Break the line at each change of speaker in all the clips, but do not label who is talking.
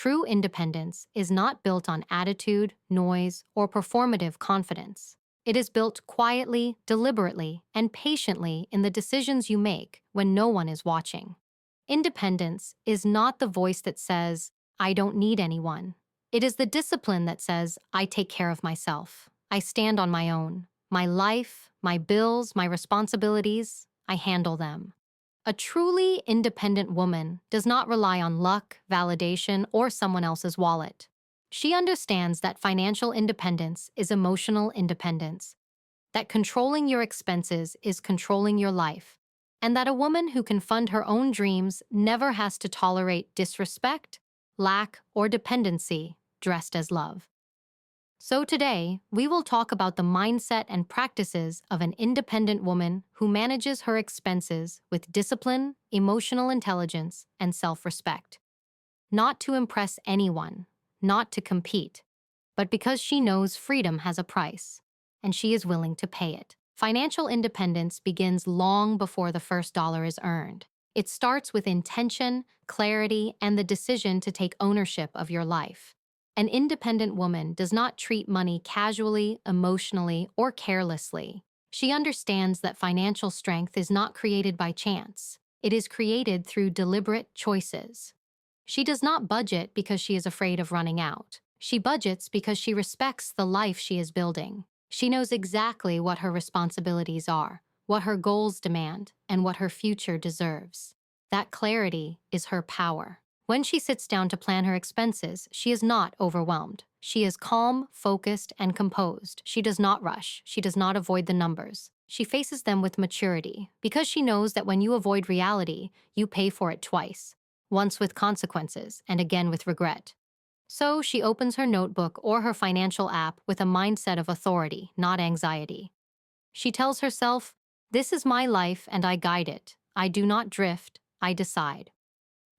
True independence is not built on attitude, noise, or performative confidence. It is built quietly, deliberately, and patiently in the decisions you make when no one is watching. Independence is not the voice that says, I don't need anyone. It is the discipline that says, I take care of myself. I stand on my own. My life, my bills, my responsibilities, I handle them. A truly independent woman does not rely on luck, validation, or someone else's wallet. She understands that financial independence is emotional independence, that controlling your expenses is controlling your life, and that a woman who can fund her own dreams never has to tolerate disrespect, lack, or dependency dressed as love. So today, we will talk about the mindset and practices of an independent woman who manages her expenses with discipline, emotional intelligence, and self-respect. Not to impress anyone, not to compete, but because she knows freedom has a price, and she is willing to pay it. Financial independence begins long before the first dollar is earned. It starts with intention, clarity, and the decision to take ownership of your life. An independent woman does not treat money casually, emotionally, or carelessly. She understands that financial strength is not created by chance. It is created through deliberate choices. She does not budget because she is afraid of running out. She budgets because she respects the life she is building. She knows exactly what her responsibilities are, what her goals demand, and what her future deserves. That clarity is her power. When she sits down to plan her expenses, she is not overwhelmed. She is calm, focused, and composed. She does not rush. She does not avoid the numbers. She faces them with maturity, because she knows that when you avoid reality, you pay for it twice, once with consequences and again with regret. So she opens her notebook or her financial app with a mindset of authority, not anxiety. She tells herself, "This is my life and I guide it. I do not drift, I decide."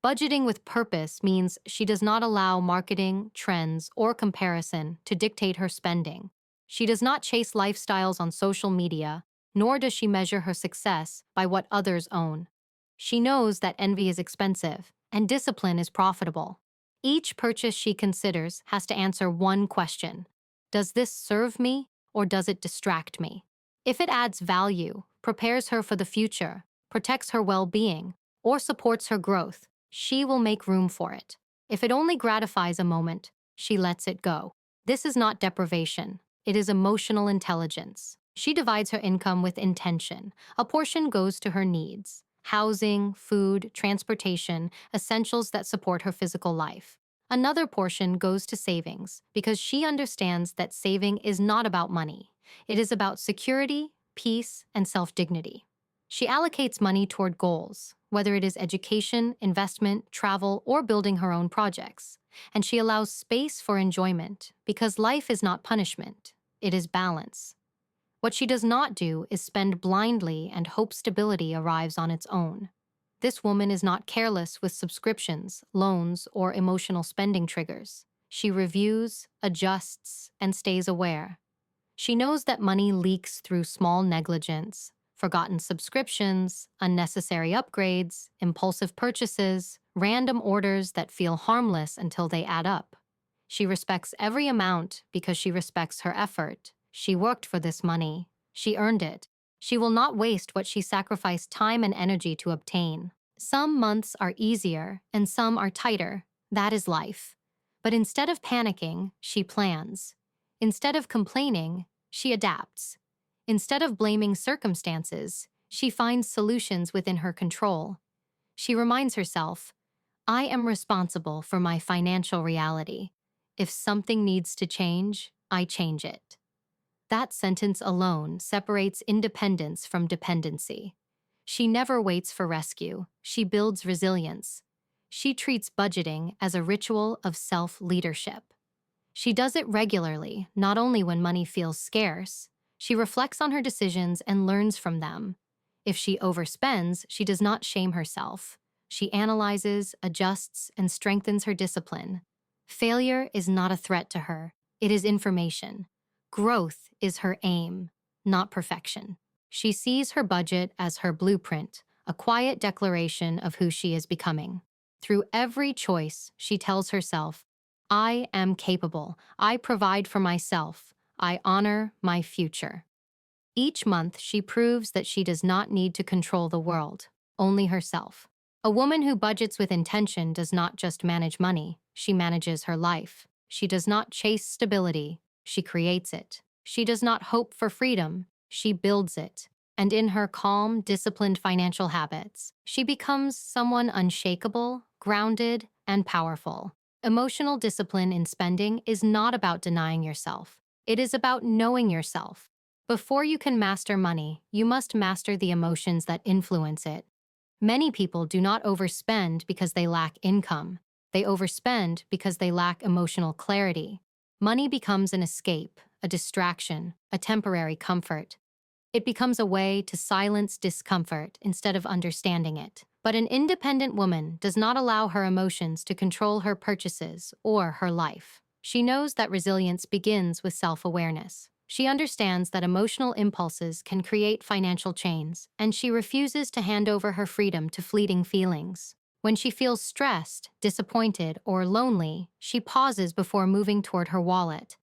Budgeting with purpose means she does not allow marketing, trends, or comparison to dictate her spending. She does not chase lifestyles on social media, nor does she measure her success by what others own. She knows that envy is expensive and discipline is profitable. Each purchase she considers has to answer one question: does this serve me or does it distract me? If it adds value, prepares her for the future, protects her well-being, or supports her growth, she will make room for it. If it only gratifies a moment, she lets it go. This is not deprivation. It is emotional intelligence. She divides her income with intention. A portion goes to her needs: housing, food, transportation, essentials that support her physical life. Another portion goes to savings because she understands that saving is not about money. It is about security, peace, and self-dignity. She allocates money toward goals, whether it is education, investment, travel, or building her own projects. And she allows space for enjoyment because life is not punishment, it is balance. What she does not do is spend blindly and hope stability arrives on its own. This woman is not careless with subscriptions, loans, or emotional spending triggers. She reviews, adjusts, and stays aware. She knows that money leaks through small negligence: forgotten subscriptions, unnecessary upgrades, impulsive purchases, random orders that feel harmless until they add up. She respects every amount because she respects her effort. She worked for this money. She earned it. She will not waste what she sacrificed time and energy to obtain. Some months are easier and some are tighter. That is life. But instead of panicking, she plans. Instead of complaining, she adapts. Instead of blaming circumstances, she finds solutions within her control. She reminds herself, I am responsible for my financial reality. If something needs to change, I change it. That sentence alone separates independence from dependency. She never waits for rescue. She builds resilience. She treats budgeting as a ritual of self-leadership. She does it regularly, not only when money feels scarce. She reflects on her decisions and learns from them. If she overspends, she does not shame herself. She analyzes, adjusts, and strengthens her discipline. Failure is not a threat to her. It is information. Growth is her aim, not perfection. She sees her budget as her blueprint, a quiet declaration of who she is becoming. Through every choice, she tells herself, I am capable. I provide for myself. I honor my future. Each month, she proves that she does not need to control the world, only herself. A woman who budgets with intention does not just manage money, she manages her life. She does not chase stability, she creates it. She does not hope for freedom, she builds it. And in her calm, disciplined financial habits, she becomes someone unshakable, grounded, and powerful. Emotional discipline in spending is not about denying yourself. It is about knowing yourself. Before you can master money, you must master the emotions that influence it. Many people do not overspend because they lack income. They overspend because they lack emotional clarity. Money becomes an escape, a distraction, a temporary comfort. It becomes a way to silence discomfort instead of understanding it. But an independent woman does not allow her emotions to control her purchases or her life. She knows that resilience begins with self-awareness. She understands that emotional impulses can create financial chains, and she refuses to hand over her freedom to fleeting feelings. When she feels stressed, disappointed, or lonely, she pauses before moving toward her wallet.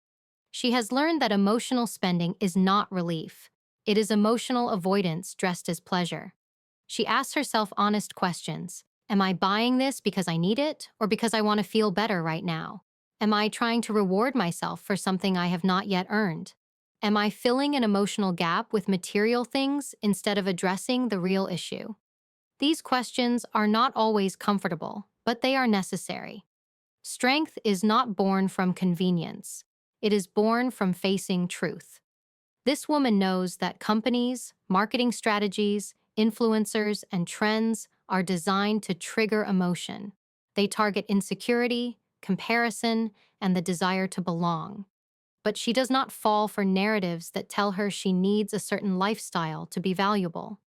She has learned that emotional spending is not relief. It is emotional avoidance dressed as pleasure. She asks herself honest questions. Am I buying this because I need it or because I want to feel better right now? Am I trying to reward myself for something I have not yet earned? Am I filling an emotional gap with material things instead of addressing the real issue? These questions are not always comfortable, but they are necessary. Strength is not born from convenience. It is born from facing truth. This woman knows that companies, marketing strategies, influencers, and trends are designed to trigger emotion. They target insecurity, comparison, and the desire to belong. But she does not fall for narratives that tell her she needs a certain lifestyle to be valuable.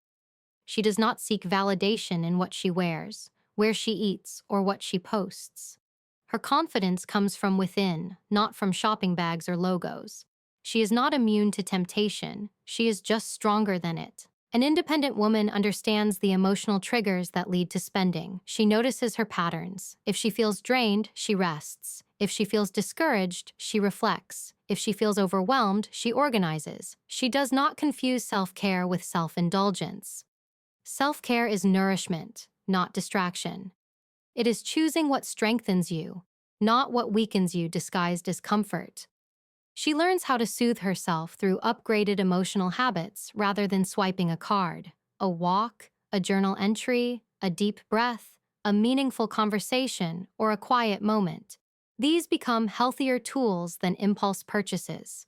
She does not seek validation in what she wears, where she eats, or what she posts. Her confidence comes from within, not from shopping bags or logos. She is not immune to temptation, she is just stronger than it. An independent woman understands the emotional triggers that lead to spending. She notices her patterns. If she feels drained, she rests. If she feels discouraged, she reflects. If she feels overwhelmed, she organizes. She does not confuse self-care with self-indulgence. Self-care is nourishment, not distraction. It is choosing what strengthens you, not what weakens you disguised as comfort. She learns how to soothe herself through upgraded emotional habits rather than swiping a card. A walk, a journal entry, a deep breath, a meaningful conversation, or a quiet moment. These become healthier tools than impulse purchases.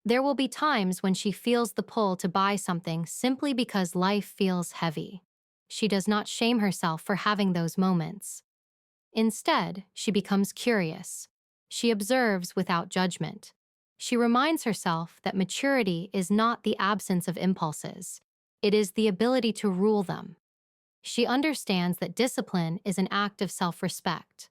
There will be times when she feels the pull to buy something simply because life feels heavy. She does not shame herself for having those moments. Instead, she becomes curious. She observes without judgment. She reminds herself that maturity is not the absence of impulses. It is the ability to rule them. She understands that discipline is an act of self-respect.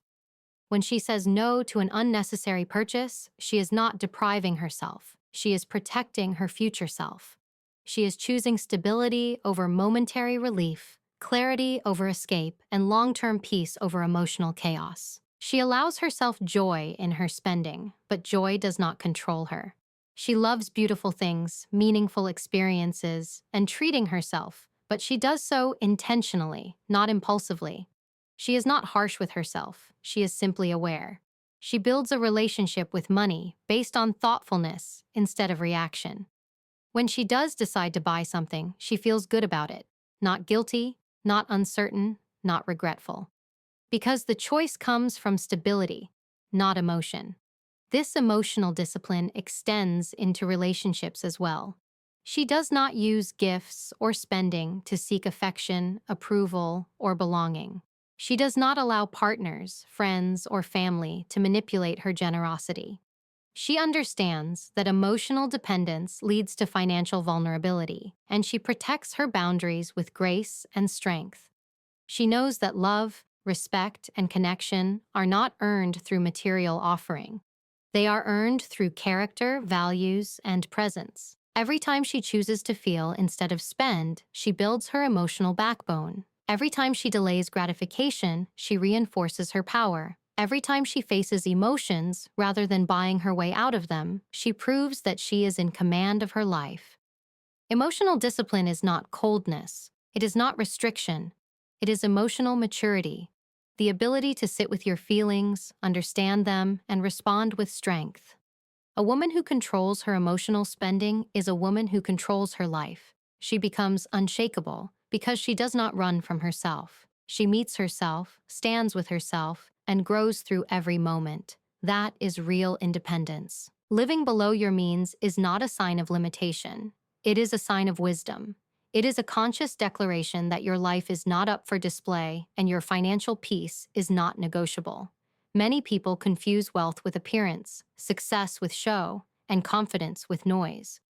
When she says no to an unnecessary purchase, she is not depriving herself. She is protecting her future self. She is choosing stability over momentary relief, clarity over escape, and long-term peace over emotional chaos. She allows herself joy in her spending, but joy does not control her. She loves beautiful things, meaningful experiences, and treating herself, but she does so intentionally, not impulsively. She is not harsh with herself, she is simply aware. She builds a relationship with money based on thoughtfulness instead of reaction. When she does decide to buy something, she feels good about it, not guilty, not uncertain, not regretful. Because the choice comes from stability, not emotion. This emotional discipline extends into relationships as well. She does not use gifts or spending to seek affection, approval, or belonging. She does not allow partners, friends, or family to manipulate her generosity. She understands that emotional dependence leads to financial vulnerability, and she protects her boundaries with grace and strength. She knows that love, respect, and connection are not earned through material offering. They are earned through character, values, and presence. Every time she chooses to feel instead of spend, she builds her emotional backbone. Every time she delays gratification, she reinforces her power. Every time she faces emotions, rather than buying her way out of them, she proves that she is in command of her life. Emotional discipline is not coldness. It is not restriction. It is emotional maturity, the ability to sit with your feelings, understand them, and respond with strength. A woman who controls her emotional spending is a woman who controls her life. She becomes unshakable because she does not run from herself. She meets herself, stands with herself, and grows through every moment. That is real independence. Living below your means is not a sign of limitation. It is a sign of wisdom. It is a conscious declaration that your life is not up for display and your financial peace is not negotiable. Many people confuse wealth with appearance, success with show, and confidence with noise.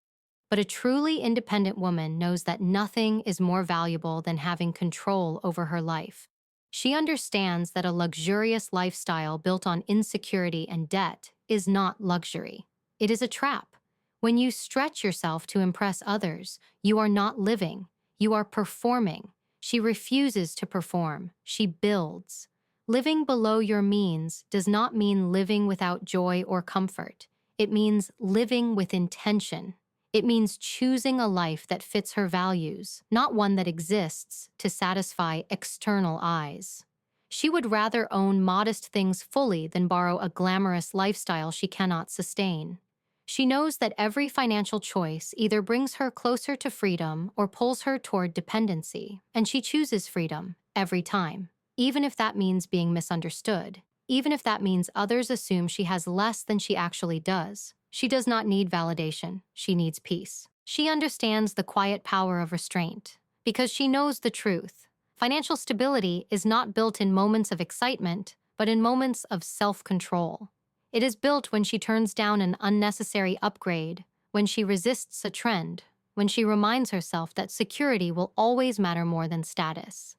But a truly independent woman knows that nothing is more valuable than having control over her life. She understands that a luxurious lifestyle built on insecurity and debt is not luxury. It is a trap. When you stretch yourself to impress others, you are not living. You are performing. She refuses to perform. She builds. Living below your means does not mean living without joy or comfort. It means living with intention. It means choosing a life that fits her values, not one that exists to satisfy external eyes. She would rather own modest things fully than borrow a glamorous lifestyle she cannot sustain. She knows that every financial choice either brings her closer to freedom or pulls her toward dependency, and she chooses freedom every time, even if that means being misunderstood, even if that means others assume she has less than she actually does. She does not need validation. She needs peace. She understands the quiet power of restraint because she knows the truth. Financial stability is not built in moments of excitement, but in moments of self-control. It is built when she turns down an unnecessary upgrade, when she resists a trend, when she reminds herself that security will always matter more than status.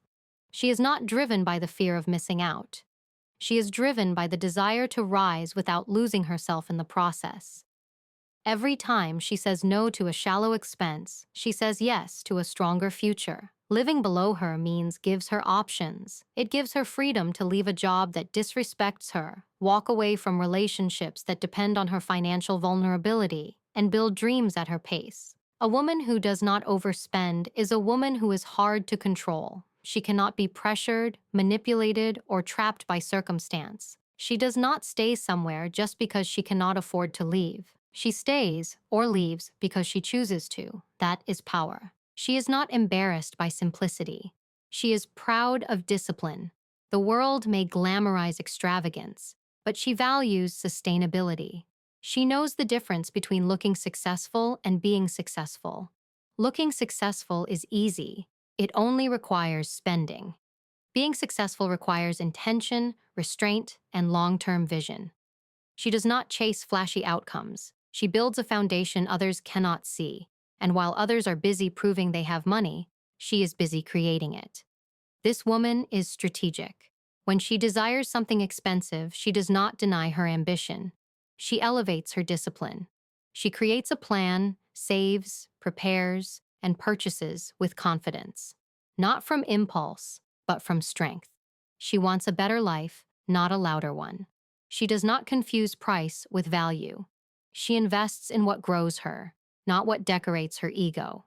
She is not driven by the fear of missing out. She is driven by the desire to rise without losing herself in the process. Every time she says no to a shallow expense, she says yes to a stronger future. Living below her means gives her options. It gives her freedom to leave a job that disrespects her, walk away from relationships that depend on her financial vulnerability, and build dreams at her pace. A woman who does not overspend is a woman who is hard to control. She cannot be pressured, manipulated, or trapped by circumstance. She does not stay somewhere just because she cannot afford to leave. She stays or leaves because she chooses to. That is power. She is not embarrassed by simplicity. She is proud of discipline. The world may glamorize extravagance, but she values sustainability. She knows the difference between looking successful and being successful. Looking successful is easy. It only requires spending. Being successful requires intention, restraint, and long-term vision. She does not chase flashy outcomes. She builds a foundation others cannot see, and while others are busy proving they have money, she is busy creating it. This woman is strategic. When she desires something expensive, she does not deny her ambition. She elevates her discipline. She creates a plan, saves, prepares, and purchases with confidence. Not from impulse, but from strength. She wants a better life, not a louder one. She does not confuse price with value. She invests in what grows her, not what decorates her ego.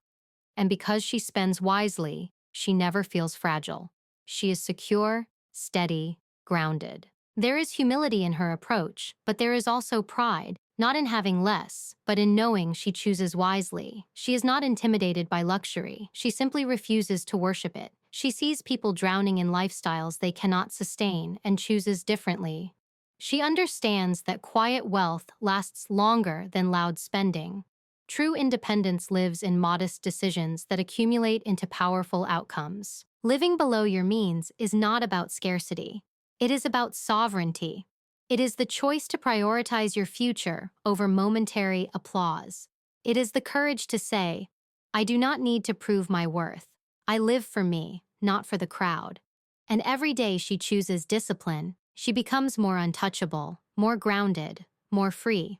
And because she spends wisely, she never feels fragile. She is secure, steady, grounded. There is humility in her approach, but there is also pride, not in having less, but in knowing she chooses wisely. She is not intimidated by luxury. She simply refuses to worship it. She sees people drowning in lifestyles they cannot sustain and chooses differently. She understands that quiet wealth lasts longer than loud spending. True independence lives in modest decisions that accumulate into powerful outcomes. Living below your means is not about scarcity. It is about sovereignty. It is the choice to prioritize your future over momentary applause. It is the courage to say, I do not need to prove my worth. I live for me, not for the crowd. And every day she chooses discipline, she becomes more untouchable, more grounded, more free.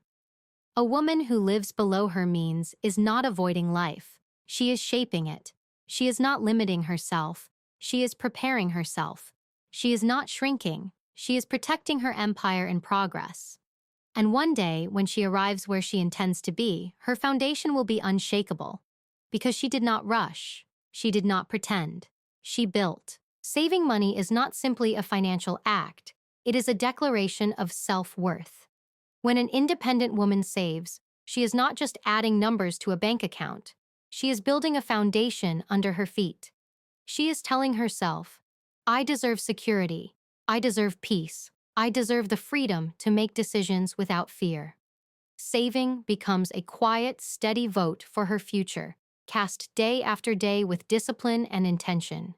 A woman who lives below her means is not avoiding life. She is shaping it. She is not limiting herself. She is preparing herself. She is not shrinking. She is protecting her empire in progress. And one day, when she arrives where she intends to be, her foundation will be unshakable. Because she did not rush. She did not pretend. She built. Saving money is not simply a financial act. It is a declaration of self-worth. When an independent woman saves, she is not just adding numbers to a bank account. She is building a foundation under her feet. She is telling herself, I deserve security. I deserve peace. I deserve the freedom to make decisions without fear. Saving becomes a quiet, steady vote for her future, cast day after day with discipline and intention.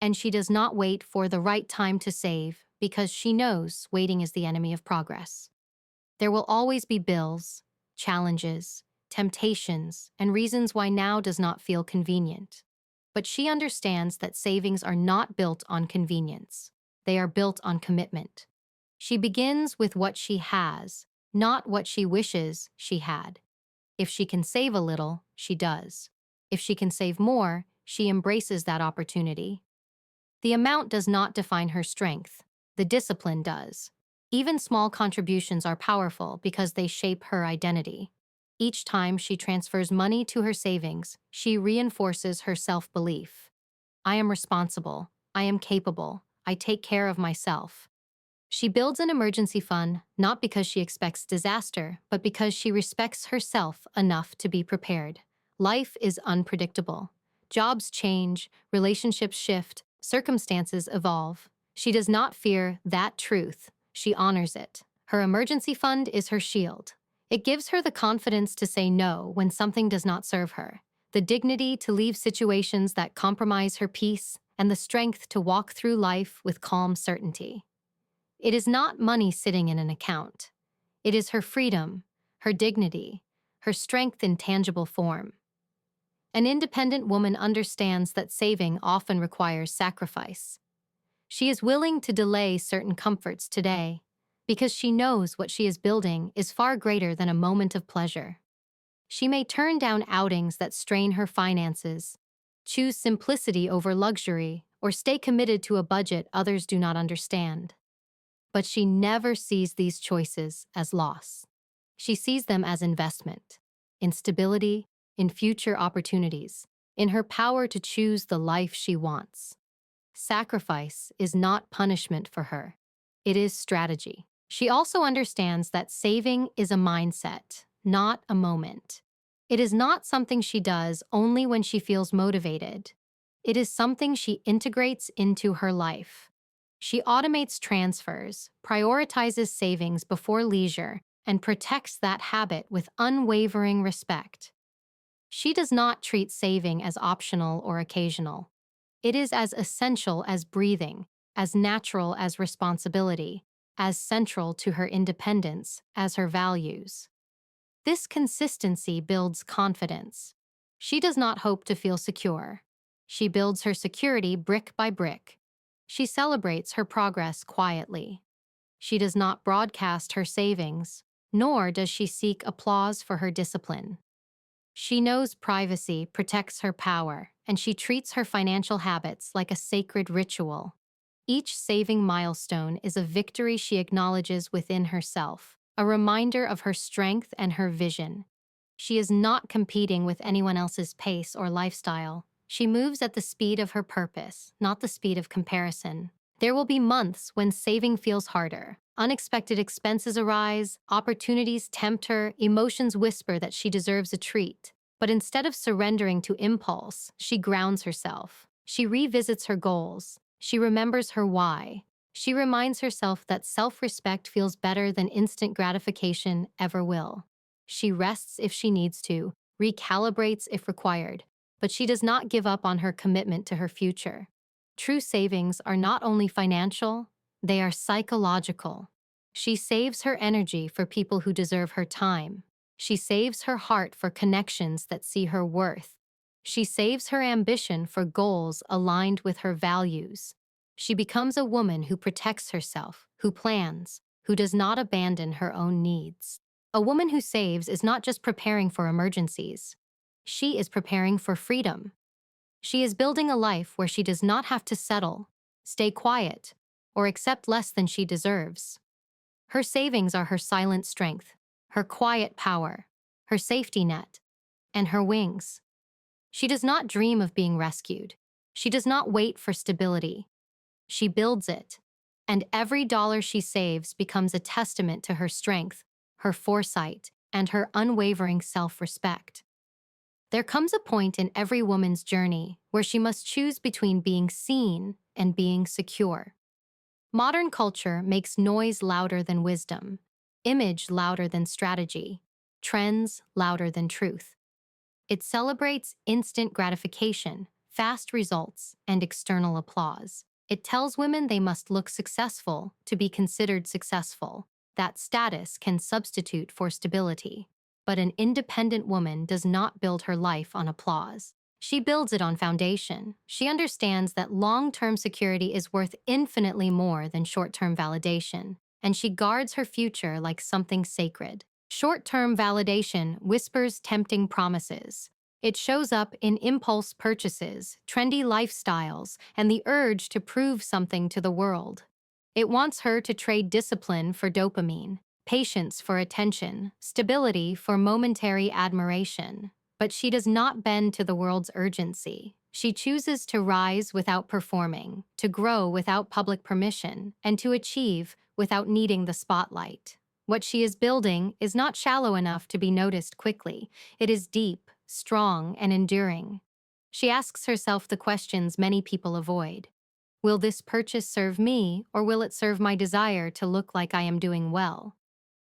And she does not wait for the right time to save because she knows waiting is the enemy of progress. There will always be bills, challenges, temptations, and reasons why now does not feel convenient. But she understands that savings are not built on convenience. They are built on commitment. She begins with what she has, not what she wishes she had. If she can save a little, she does. If she can save more, she embraces that opportunity. The amount does not define her strength. The discipline does. Even small contributions are powerful because they shape her identity. Each time she transfers money to her savings, she reinforces her self-belief. I am responsible. I am capable. I take care of myself. She builds an emergency fund not because she expects disaster, but because she respects herself enough to be prepared. Life is unpredictable. Jobs change, relationships shift, circumstances evolve. She does not fear that truth. She honors it. Her emergency fund is her shield. It gives her the confidence to say no when something does not serve her, the dignity to leave situations that compromise her peace, and the strength to walk through life with calm certainty. It is not money sitting in an account. It is her freedom, her dignity, her strength in tangible form. An independent woman understands that saving often requires sacrifice. She is willing to delay certain comforts today because she knows what she is building is far greater than a moment of pleasure. She may turn down outings that strain her finances, choose simplicity over luxury, or stay committed to a budget others do not understand. But she never sees these choices as loss. She sees them as investment, in stability, in future opportunities, in her power to choose the life she wants. Sacrifice is not punishment for her. It is strategy. She also understands that saving is a mindset, not a moment. It is not something she does only when she feels motivated. It is something she integrates into her life. She automates transfers, prioritizes savings before leisure, and protects that habit with unwavering respect. She does not treat saving as optional or occasional. It is as essential as breathing, as natural as responsibility, as central to her independence as her values. This consistency builds confidence. She does not hope to feel secure. She builds her security brick by brick. She celebrates her progress quietly. She does not broadcast her savings, nor does she seek applause for her discipline. She knows privacy protects her power, and she treats her financial habits like a sacred ritual. Each saving milestone is a victory she acknowledges within herself, a reminder of her strength and her vision. She is not competing with anyone else's pace or lifestyle. She moves at the speed of her purpose, not the speed of comparison. There will be months when saving feels harder. Unexpected expenses arise, opportunities tempt her, emotions whisper that she deserves a treat. But instead of surrendering to impulse, she grounds herself. She revisits her goals. She remembers her why. She reminds herself that self-respect feels better than instant gratification ever will. She rests if she needs to, recalibrates if required, but she does not give up on her commitment to her future. True savings are not only financial, they are psychological. She saves her energy for people who deserve her time. She saves her heart for connections that see her worth. She saves her ambition for goals aligned with her values. She becomes a woman who protects herself, who plans, who does not abandon her own needs. A woman who saves is not just preparing for emergencies. She is preparing for freedom. She is building a life where she does not have to settle, stay quiet, or accept less than she deserves. Her savings are her silent strength, her quiet power, her safety net, and her wings. She does not dream of being rescued. She does not wait for stability. She builds it. And every dollar she saves becomes a testament to her strength, her foresight, and her unwavering self-respect. There comes a point in every woman's journey where she must choose between being seen and being secure. Modern culture makes noise louder than wisdom, image louder than strategy, trends louder than truth. It celebrates instant gratification, fast results, and external applause. It tells women they must look successful to be considered successful, that status can substitute for stability. But an independent woman does not build her life on applause. She builds it on foundation. She understands that long-term security is worth infinitely more than short-term validation, and she guards her future like something sacred. Short-term validation whispers tempting promises. It shows up in impulse purchases, trendy lifestyles, and the urge to prove something to the world. It wants her to trade discipline for dopamine, patience for attention, stability for momentary admiration. But she does not bend to the world's urgency. She chooses to rise without performing, to grow without public permission, and to achieve without needing the spotlight. What she is building is not shallow enough to be noticed quickly. It is deep, strong, and enduring. She asks herself the questions many people avoid. Will this purchase serve me, or will it serve my desire to look like I am doing well?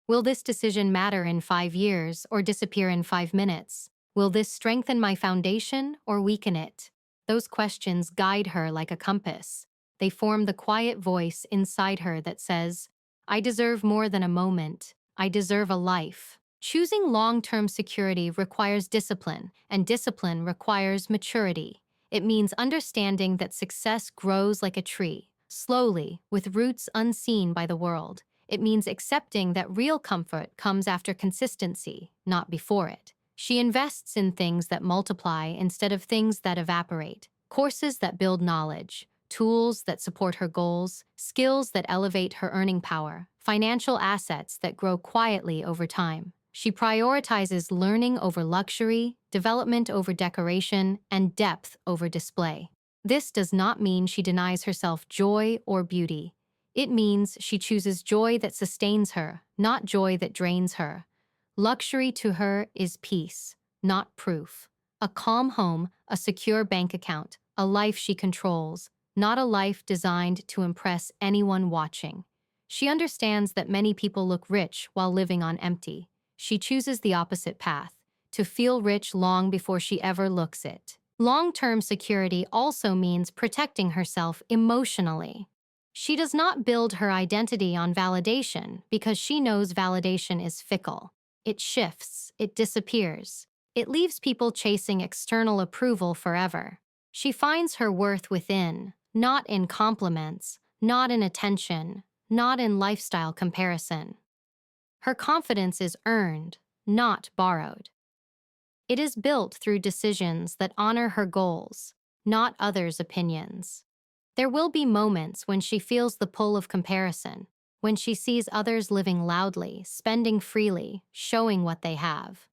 Will this decision matter in 5 years or disappear in 5 minutes? Will this strengthen my foundation or weaken it? Those questions guide her like a compass. They form the quiet voice inside her that says, I deserve more than a moment. I deserve a life. Choosing long-term security requires discipline, and discipline requires maturity. It means understanding that success grows like a tree, slowly, with roots unseen by the world. It means accepting that real comfort comes after consistency, not before it. She invests in things that multiply instead of things that evaporate, courses that build knowledge, tools that support her goals, skills that elevate her earning power, financial assets that grow quietly over time. She prioritizes learning over luxury, development over decoration, and depth over display. This does not mean she denies herself joy or beauty. It means she chooses joy that sustains her, not joy that drains her. Luxury to her is peace, not proof. A calm home, a secure bank account, a life she controls, not a life designed to impress anyone watching. She understands that many people look rich while living on empty. She chooses the opposite path, to feel rich long before she ever looks it. Long-term security also means protecting herself emotionally. She does not build her identity on validation because she knows validation is fickle. It shifts, it disappears. It leaves people chasing external approval forever. She finds her worth within, not in compliments, not in attention, not in lifestyle comparison. Her confidence is earned, not borrowed. It is built through decisions that honor her goals, not others' opinions. There will be moments when she feels the pull of comparison, when she sees others living loudly, spending freely, showing what they have.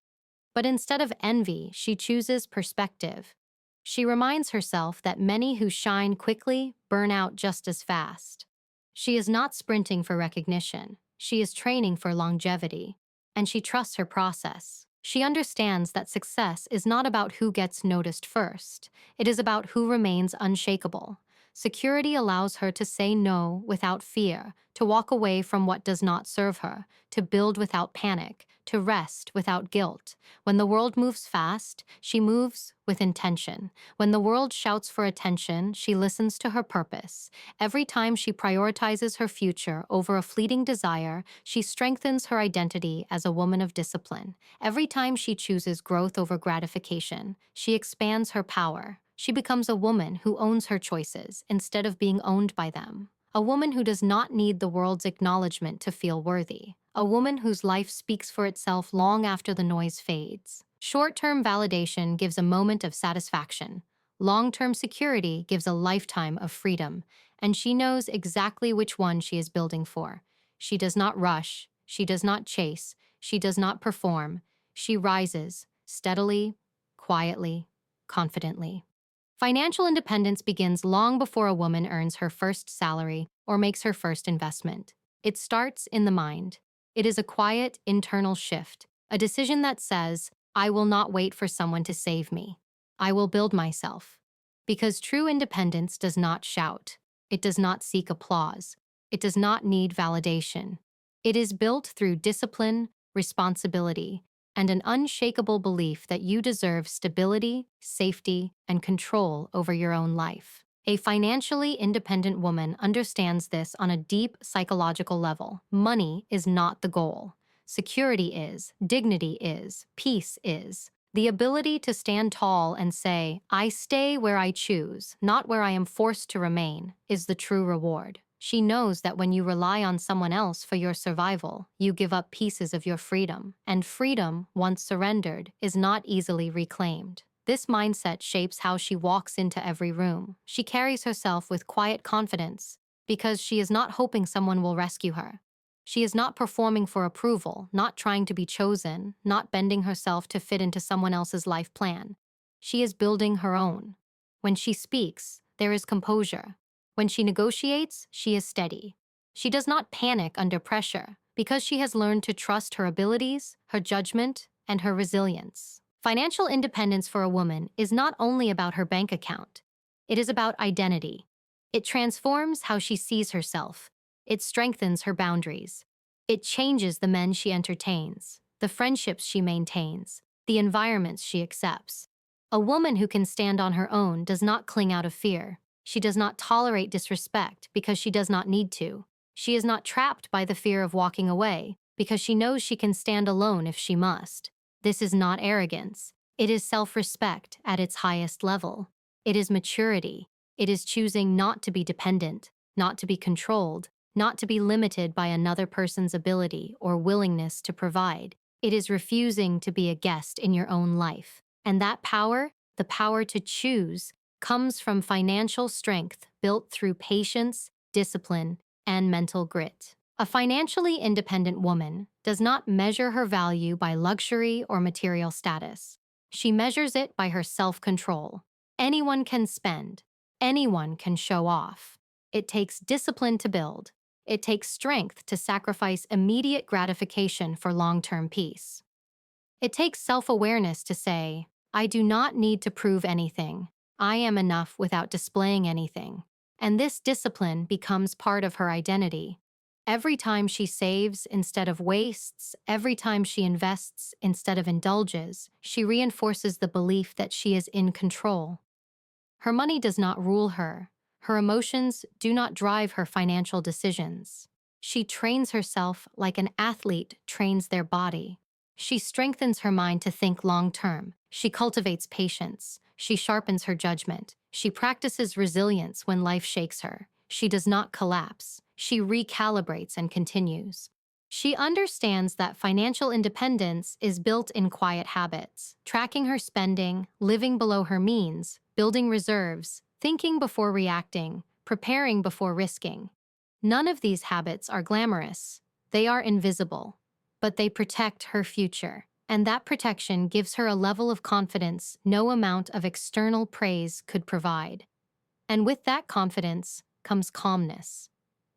But instead of envy, she chooses perspective. She reminds herself that many who shine quickly burn out just as fast. She is not sprinting for recognition. She is training for longevity, and she trusts her process. She understands that success is not about who gets noticed first. It is about who remains unshakable. Security allows her to say no without fear, to walk away from what does not serve her, to build without panic, to rest without guilt. When the world moves fast, she moves with intention. When the world shouts for attention, she listens to her purpose. Every time she prioritizes her future over a fleeting desire, she strengthens her identity as a woman of discipline. Every time she chooses growth over gratification, she expands her power. She becomes a woman who owns her choices instead of being owned by them. A woman who does not need the world's acknowledgement to feel worthy. A woman whose life speaks for itself long after the noise fades. Short-term validation gives a moment of satisfaction. Long-term security gives a lifetime of freedom, and she knows exactly which one she is building for. She does not rush, she does not chase, she does not perform. She rises, steadily, quietly, confidently. Financial independence begins long before a woman earns her first salary or makes her first investment. It starts in the mind. It is a quiet, internal shift, a decision that says, I will not wait for someone to save me. I will build myself. Because true independence does not shout. It does not seek applause. It does not need validation. It is built through discipline, responsibility, and an unshakable belief that you deserve stability, safety, and control over your own life. A financially independent woman understands this on a deep psychological level. Money is not the goal. Security is, dignity is, peace is. The ability to stand tall and say, I stay where I choose, not where I am forced to remain, is the true reward. She knows that when you rely on someone else for your survival, you give up pieces of your freedom, and freedom, once surrendered, is not easily reclaimed. This mindset shapes how she walks into every room. She carries herself with quiet confidence because she is not hoping someone will rescue her. She is not performing for approval, not trying to be chosen, not bending herself to fit into someone else's life plan. She is building her own. When she speaks, there is composure. When she negotiates, she is steady. She does not panic under pressure because she has learned to trust her abilities, her judgment, and her resilience. Financial independence for a woman is not only about her bank account. It is about identity. It transforms how she sees herself. It strengthens her boundaries. It changes the men she entertains, the friendships she maintains, the environments she accepts. A woman who can stand on her own does not cling out of fear. She does not tolerate disrespect because she does not need to. She is not trapped by the fear of walking away because she knows she can stand alone if she must. This is not arrogance. It is self-respect at its highest level. It is maturity. It is choosing not to be dependent, not to be controlled, not to be limited by another person's ability or willingness to provide. It is refusing to be a guest in your own life. And that power, the power to choose, comes from financial strength built through patience, discipline, and mental grit. A financially independent woman does not measure her value by luxury or material status. She measures it by her self-control. Anyone can spend. Anyone can show off. It takes discipline to build. It takes strength to sacrifice immediate gratification for long-term peace. It takes self-awareness to say, I do not need to prove anything. I am enough without displaying anything. And this discipline becomes part of her identity. Every time she saves instead of wastes, every time she invests instead of indulges, she reinforces the belief that she is in control. Her money does not rule her. Her emotions do not drive her financial decisions. She trains herself like an athlete trains their body. She strengthens her mind to think long-term. She cultivates patience. She sharpens her judgment. She practices resilience when life shakes her. She does not collapse. She recalibrates and continues. She understands that financial independence is built in quiet habits, tracking her spending, living below her means, building reserves, thinking before reacting, preparing before risking. None of these habits are glamorous. They are invisible, but they protect her future. And that protection gives her a level of confidence no amount of external praise could provide. And with that confidence comes calmness.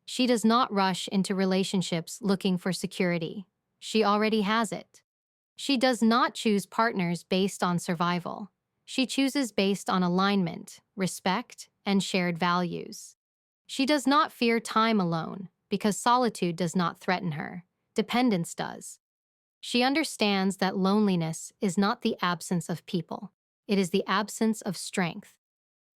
She does not rush into relationships looking for security. She already has it. She does not choose partners based on survival. She chooses based on alignment, respect, and shared values. She does not fear time alone because solitude does not threaten her. Dependence does. She understands that loneliness is not the absence of people. It is the absence of strength.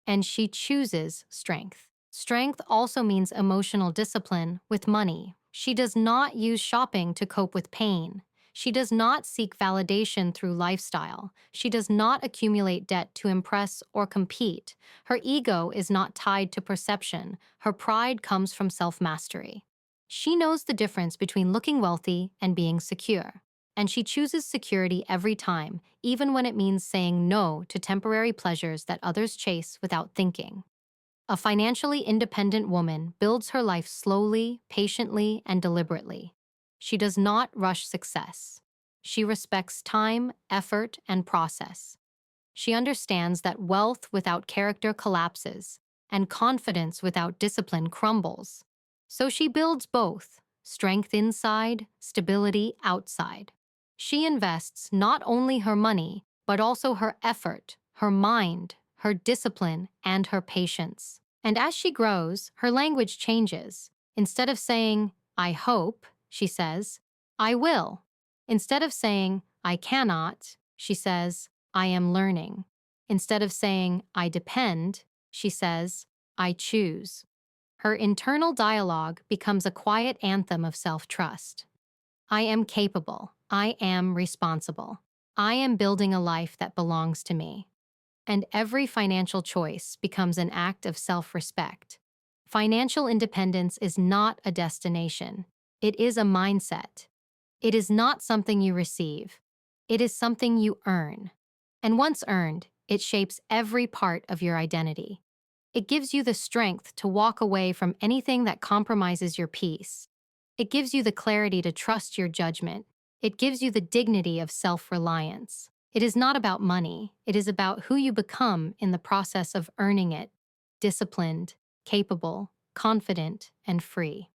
And she chooses strength. Strength also means emotional discipline with money. She does not use shopping to cope with pain. She does not seek validation through lifestyle. She does not accumulate debt to impress or compete. Her ego is not tied to perception. Her pride comes from self-mastery. She knows the difference between looking wealthy and being secure. and she chooses security every time, even when it means saying no to temporary pleasures that others chase without thinking. A financially independent woman builds her life slowly, patiently, and deliberately. She does not rush success. She respects time, effort, and process. She understands that wealth without character collapses, and confidence without discipline crumbles. So she builds both strength inside, stability outside. She invests not only her money, but also her effort, her mind, her discipline, and her patience. And as she grows, her language changes. Instead of saying, I hope, she says, I will. Instead of saying, I cannot, she says, I am learning. Instead of saying, I depend, she says, I choose. Her internal dialogue becomes a quiet anthem of self-trust. I am capable. I am responsible. I am building a life that belongs to me. And every financial choice becomes an act of self-respect. Financial independence is not a destination. It is a mindset. It is not something you receive. It is something you earn. And once earned, it shapes every part of your identity. It gives you the strength to walk away from anything that compromises your peace. It gives you the clarity to trust your judgment. It gives you the dignity of self-reliance. It is not about money. It is about who you become in the process of earning it, disciplined, capable, confident, and free.